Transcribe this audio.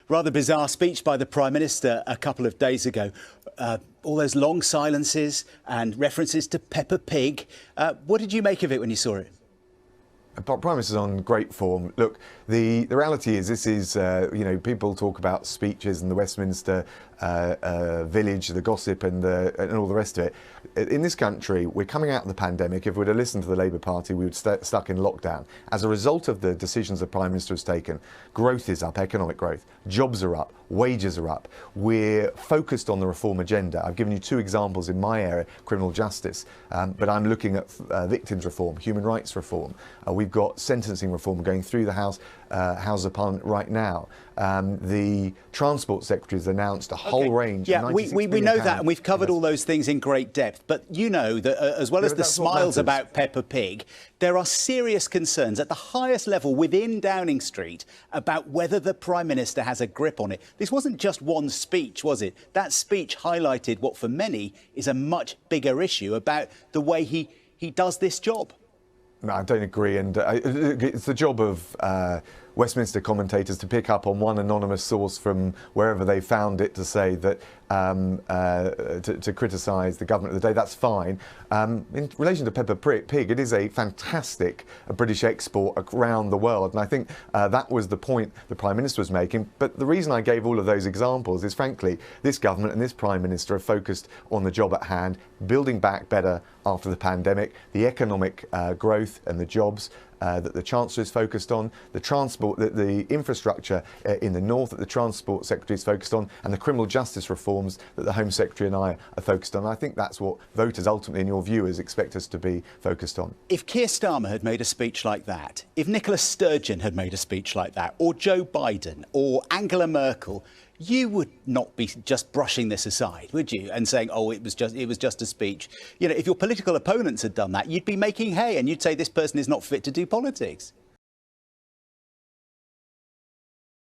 Rather bizarre speech by the Prime Minister a couple of days ago. All those long silences and references to Peppa Pig. What did you make of it when you saw it? Prime Minister's on great form. Look, the reality is this is, people talk about speeches and the Westminster village, the gossip and all the rest of it. In this country, we're coming out of the pandemic. If we'd have listened to the Labour Party, we would stuck in lockdown. As a result of the decisions the Prime Minister has taken, growth is up, economic growth, jobs are up, wages are up. We're focused on the reform agenda. I've given you two examples in my area, criminal justice, but I'm looking at victims reform, human rights reform. We've got sentencing reform going through the House of Parliament right now. The Transport Secretary has announced a whole range. Yeah, we know that, and we've covered all those things in great depth. But you know that as well as the smiles about Peppa Pig, there are serious concerns at the highest level within Downing Street about whether the Prime Minister has a grip on it. This wasn't just one speech, was it? That speech highlighted what for many is a much bigger issue about the way he does this job. No, I don't agree, and it's the job of Westminster commentators to pick up on one anonymous source from wherever they found it to say that to criticise the government of the day. That's fine. In relation to Peppa Pig, it is a fantastic British export around the world, and I think that was the point the Prime Minister was making. But the reason I gave all of those examples is, frankly, this government and this Prime Minister are focused on the job at hand, building back better after the pandemic, the economic growth and the jobs that the Chancellor is focused on, the transport, the infrastructure in the north that the Transport Secretary is focused on, and the criminal justice reforms that the Home Secretary and I are focused on. I think that's what voters ultimately, and your viewers, expect us to be focused on. If Keir Starmer had made a speech like that, if Nicola Sturgeon had made a speech like that, or Joe Biden, or Angela Merkel, you would not be just brushing this aside, would you? And saying, oh, it was just a speech. You know, if your political opponents had done that, you'd be making hay and you'd say this person is not fit to do politics.